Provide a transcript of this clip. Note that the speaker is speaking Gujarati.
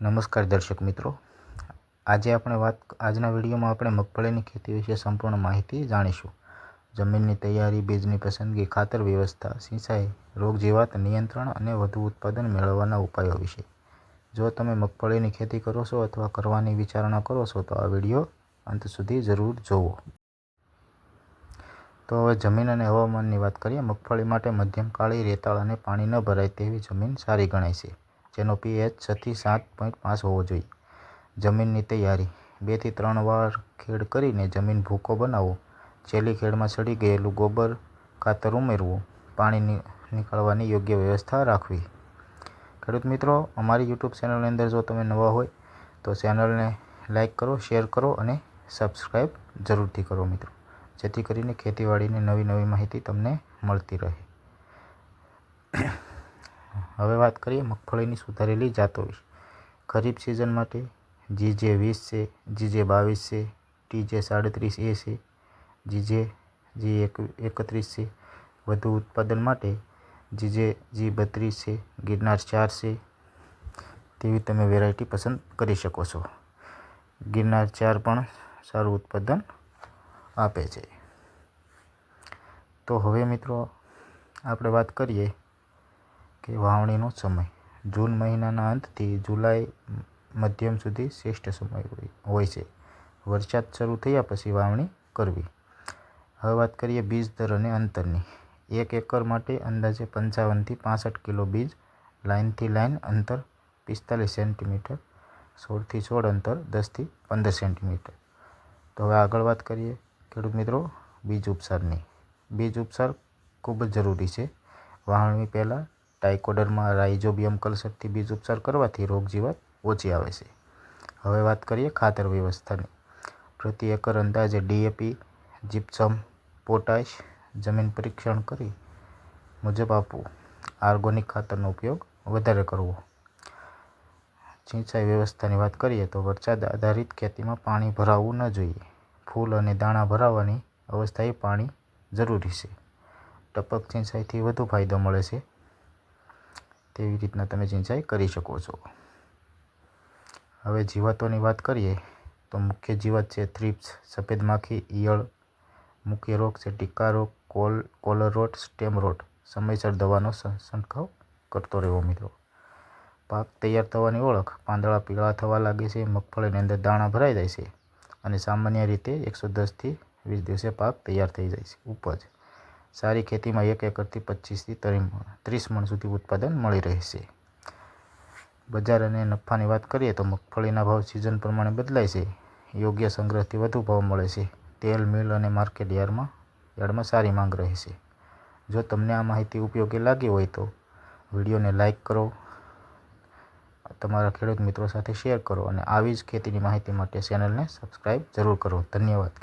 નમસ્કાર દર્શક મિત્રો, આજના વિડીયોમાં આપણે મગફળીની ખેતી વિશે સંપૂર્ણ માહિતી જાણીશું. જમીનની તૈયારી, બીજની પસંદગી, ખાતર વ્યવસ્થા, સિંચાઈ, રોગજીવાત નિયંત્રણ અને વધુ ઉત્પાદન મેળવવાના ઉપાયો વિશે. જો તમે મગફળીની ખેતી કરો છો અથવા કરવાની વિચારણા કરો છો તો આ વિડીયો અંત સુધી જરૂર જુઓ. તો હવે જમીન અને હવામાનની વાત કરીએ. મગફળી માટે મધ્યમ કાળી, રેતાળ અને પાણી ન ભરાય તેવી જમીન સારી ગણાય છે, જેનો pH 6 થી 7.5 હોવો જોઈએ. જમીનની તૈયારી: 2 થી 3 વાર ખેડ કરીને જમીન ભૂકો બનાવો. છેલ્લી ખેડમાં સડી ગયેલું ગોબર ખાતર ઉમેરવું. પાણી નીકળવાની યોગ્ય વ્યવસ્થા રાખવી. ખેડૂત મિત્રો, અમારી YouTube ચેનલની અંદર જો તમે નવા હોય તો ચેનલને લાઈક કરો, શેર કરો અને સબસ્ક્રાઈબ જરૂરથી કરો મિત્રો, જેથી કરીને ખેતીવાડીની નવી માહિતી તમને મળતી રહે. હવે વાત કરીએ મગફળીની સુધારેલી જાતો વિશે. ખરીફ સિઝન માટે GJ20 છે, GJ22 છે, TJ37A છે, GJ31 છે. વધુ ઉત્પાદન માટે GJ32 છે, ગિરનાર 4 છે તેવી તમે વેરાયટી પસંદ કરી શકો છો. ગિરનાર 4 પણ સારું ઉત્પાદન આપે છે. તો હવે મિત્રો આપણે વાત કરીએ કે વાવણીનો સમય. જૂન મહિનાના અંતથી જુલાઈ મધ્યમ સુધી શ્રેષ્ઠ સમય હોય છે. વરસાદ શરૂ થયા પછી વાવણી કરવી. હવે વાત કરીએ બીજ દર અને અંતરની. 1 એકર માટે અંદાજે 55 થી 65 કિલો બીજ. લાઇનથી લાઇન અંતર 45 સેન્ટીમીટર. છોડથી છોડ અંતર 10 થી 15 સેન્ટીમીટર. તો હવે આગળ વાત કરીએ ખેડૂત મિત્રો બીજ ઉપચારની. બીજ ઉપચાર ખૂબ જ જરૂરી છે. વાવણી પહેલાં ટાઇકોડર્મા, રાઇઝોબિયમ કલ્ચરથી બીજ ઉપચાર કરવાથી રોગજીવાત ઓછી આવે છે. હવે વાત કરીએ ખાતર વ્યવસ્થાની. પ્રતિ એકર અંદાજે DAP, જીપ્સમ, પોટાશ જમીન પરીક્ષણ કરી મુજબ આપવું. ઓર્ગેનિક ખાતરનો ઉપયોગ વધારે કરવો. સિંચાઈ વ્યવસ્થાની વાત કરીએ તો વરસાદ આધારિત ખેતીમાં પાણી ભરાવવું ન જોઈએ. ફૂલ અને દાણા ભરાવાની અવસ્થાએ પાણી જરૂરી છે. ટપક સિંચાઈથી વધુ ફાયદો મળે છે, તેવી રીતના તમે સિંચાઈ કરી શકો છો. હવે જીવાતોની વાત કરીએ તો મુખ્ય જીવાત છે થ્રિપ્સ, સફેદ માખી, ઈયળ. મુખ્ય રોગ છે ટીકા રોગ, કોલર રોટ, સ્ટેમ રોટ. સમયસર દવાનો છંટકાવ કરતો રહેવો મિત્રો. પાક તૈયાર થવાની ઓળખ: પાંદડા પીળા થવા લાગે છે, મગફળીની અંદર દાણા ભરાઈ જાય છે અને સામાન્ય રીતે 110 થી 20 દિવસે પાક તૈયાર થઈ જાય છે. ઉપજ: સારી ખેતીમાં 1 એકરથી 25 થી 30 મણ સુધી ઉત્પાદન મળી રહેશે. બજાર અને નફાની વાત કરીએ તો મગફળીના ભાવ સિઝન પ્રમાણે બદલાય છે. યોગ્ય સંગ્રહથી વધુ ભાવ મળે છે. તેલ મિલ અને માર્કેટ યાર્ડમાં સારી માંગ રહે છે. જો તમને આ માહિતી ઉપયોગી લાગી હોય તો વિડીયોને લાઈક કરો, તમારા ખેડૂત મિત્રો સાથે શેર કરો અને આવી જ ખેતીની માહિતી માટે ચેનલને સબસ્ક્રાઈબ જરૂર કરો. ધન્યવાદ.